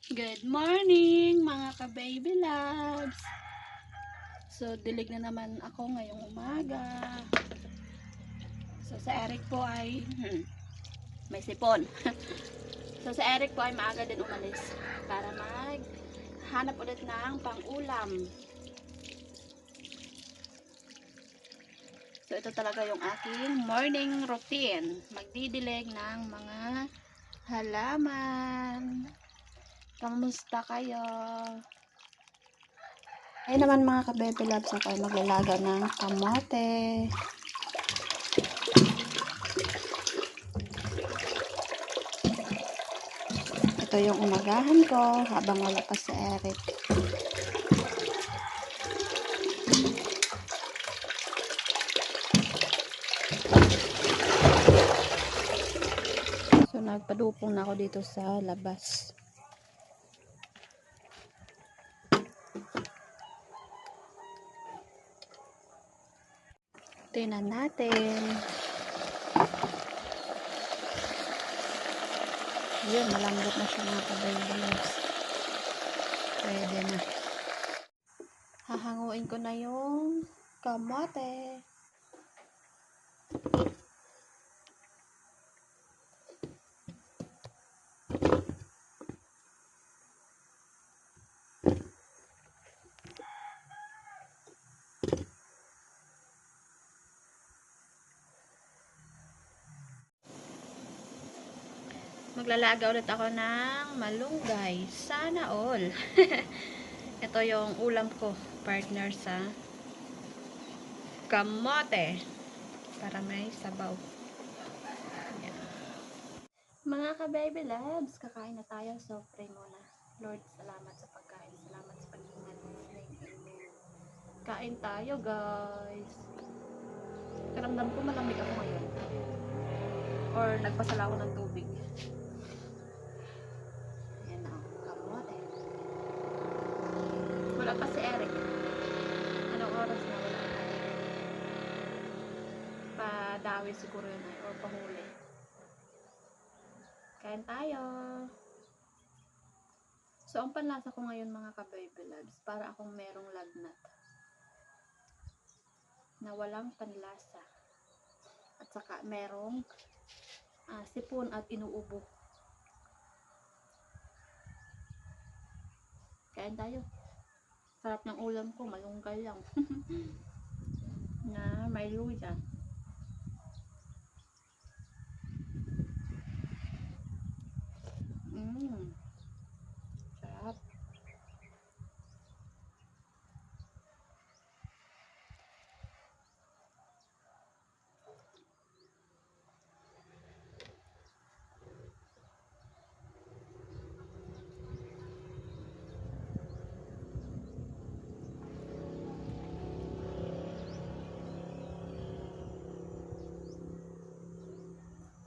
Good morning mga ka-baby loves. So dilig na naman ako ngayong umaga. So sa Eric po ay may sipon. So sa Eric po ay maaga din umalis para maghanap ulit ng pang-ulam. So ito talaga yung aking morning routine. Magdidilig ng mga halaman. Kamusta kayo? Ayun naman mga ka-baby loves, ako ay maglalaga ng kamote. Ito yung umagahan ko habang wala pa si Eric. So nagpadupong na ako dito sa labas. Tingnan natin. Yun, malambot na siya mga ka-baby loves. Pwede na. Hahanguin ko na yung kamote. Maglalaga ulit ako ng malunggay. Sana all. Ito yung ulam ko, partner sa kamote. Para may sabaw. Yan. Mga ka-baby loves, kakain na tayo. So, pray muna. Lord, salamat sa pagkain. Salamat sa pag-ingat. Amen. Kain tayo, guys. Karamdam ko malamig ako ngayon. Or nagpasala ako ng tubig. Yan na, kamote. Wala pa si Eric. Anong oras na wala pa? Padawi siguro yun ay, or pahuli. Kain tayo. So, ang panlasa ko ngayon mga ka-baby loves, para akong merong lagnat. Na walang panlasa. At saka merong sipon at inuubo. Kain tayo. Sarap ng ulam ko, malunggay lang. Na may luya. Sarap.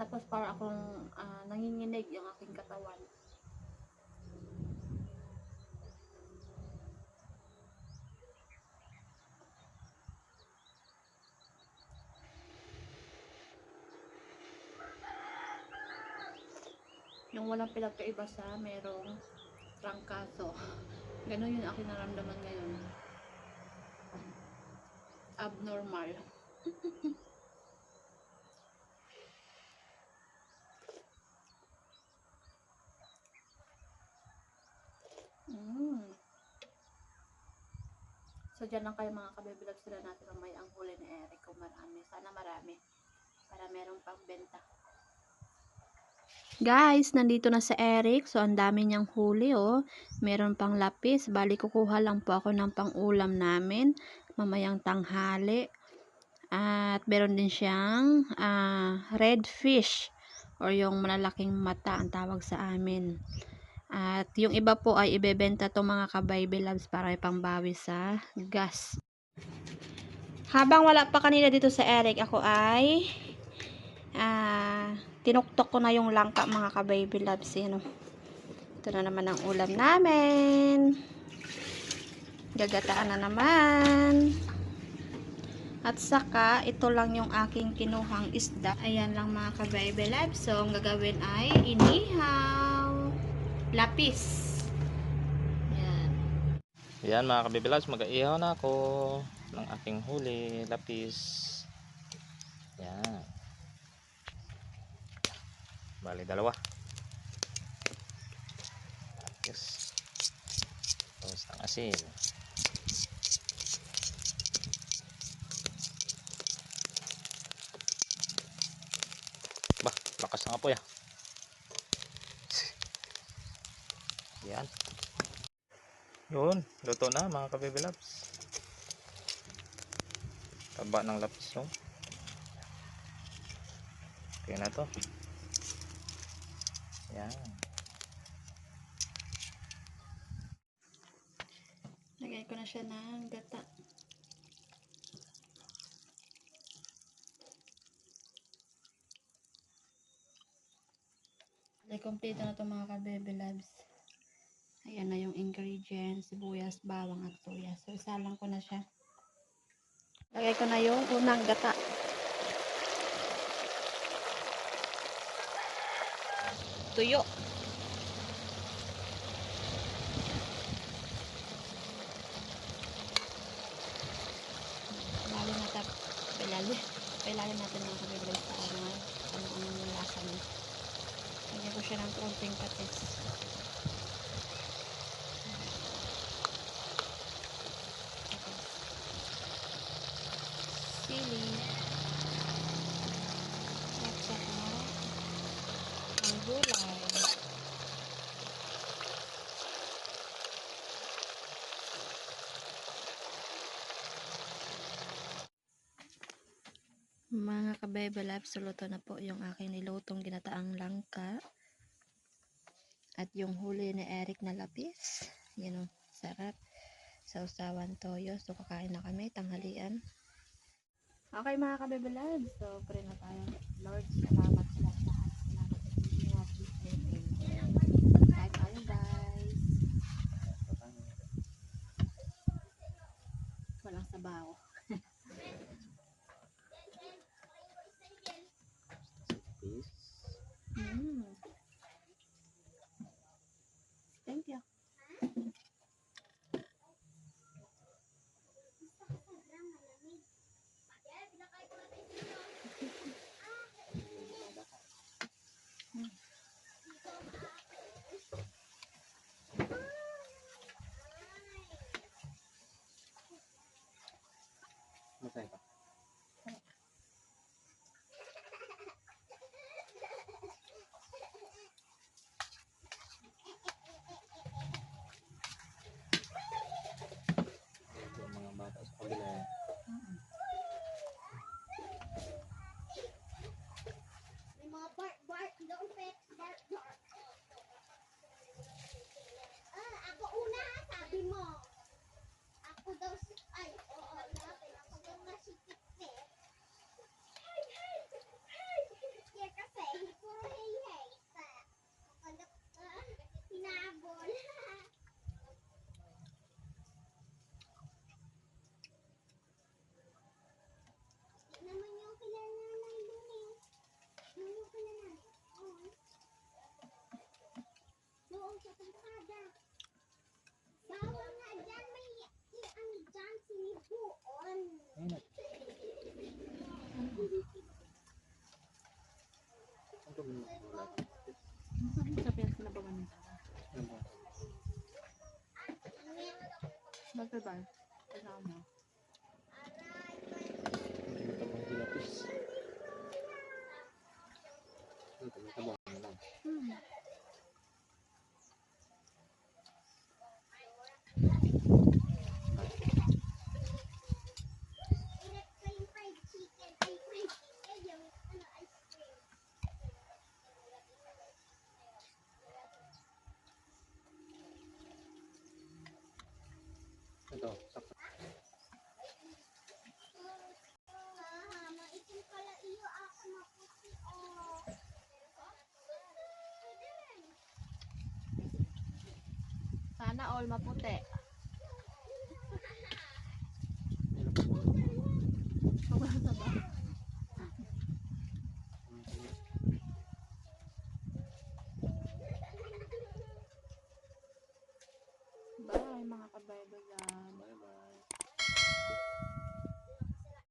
Tapos para akong nanginginig yung aking katawan. Yung walang pinagkaiba sa merong trangkaso. Ganun yung aking naramdaman ngayon. Abnormal. So, dyan lang kayo mga kabibilag sila natin mamaya ang huli ni Eric kung marami. Sana marami. Para merong pangbenta. Guys, nandito na si Eric. So, ang dami niyang huli, oh. Meron pang lapis. Bali, kukuha lang po ako ng pang-ulam namin. Mamayang tanghali. At meron din siyang red fish. Or yung malalaking mata ang tawag sa amin. At yung iba po ay ibebenta to mga ka-baby loves para ipangbawi sa gas. Habang wala pa kanina dito sa Eric, ako ay tinuktok ko na yung langka mga ka-baby loves. Yan, ito na naman ang ulam namin. Gagataan na naman. At saka, ito lang yung aking kinuhang isda. Ayan lang mga ka-baby loves. So, ang gagawin ay inihaw. Lapis. Yan mga kabibilags, mag-aihaw na ako ng aking huli, lapis. Yan. Bali, dalawa. Yes. Tapos ang asin. Bah, lakas ng apoy ah. Yan. Yun, luto na mga kabibilags. Taba ng lapis no. Okay na to. Yan. Lagay ko na siya ng gata. Kompleto na ito mga ka-baby loves. Ayan na yung ingredients, sibuyas, bawang at tuya. So, isalang ko na siya. Lagay ko na yung unang gata. Tuyo. Pailalim natin mga ka-baby loves para ano yung lasa niya. Lagyan ko siya ng konting patis. Sili. At saka ang gulay. Mga ka-baby loves, luto na po yung aking nilutong ginataang langka. At yung huli ni Eric na lapis. Yan o, sarap. Sausawan toyo. So, kakain na kami, tanghalian. Okay mga ka-baby loves, so pray na tayo. Lord, salamat sa lahat. Salamat sa pagkakas. Kain tayo guys. Walang sabaw. Thank you. Masaya ka? Yung mga bata sa kabila. May mga bark, don't pet, bark. Ako una, sabi mo. Ako daw si, ay, oo, dapat ako daw na si Tiktik. Kaya kasi, puro hey. Kapag hinabol. Di naman yung kilala ng luning. Yung kilala. Oo. Doon sa tangkada. Bawal nga dyan, may ano dyan, sinibuon. Ayun. Ang tuloy mo wala. Sa pinas na ba ganun? Bakit ba? Kasama. Tabang lapis. Tabang na lang. Init pa yung fried chicken. Ay, fried chicken. Yung ano, ice cream. Ito, sakto. Maitim pala iyo ako maputi. Sana all maputi. Sobrang saba. Bye mga kabaybay.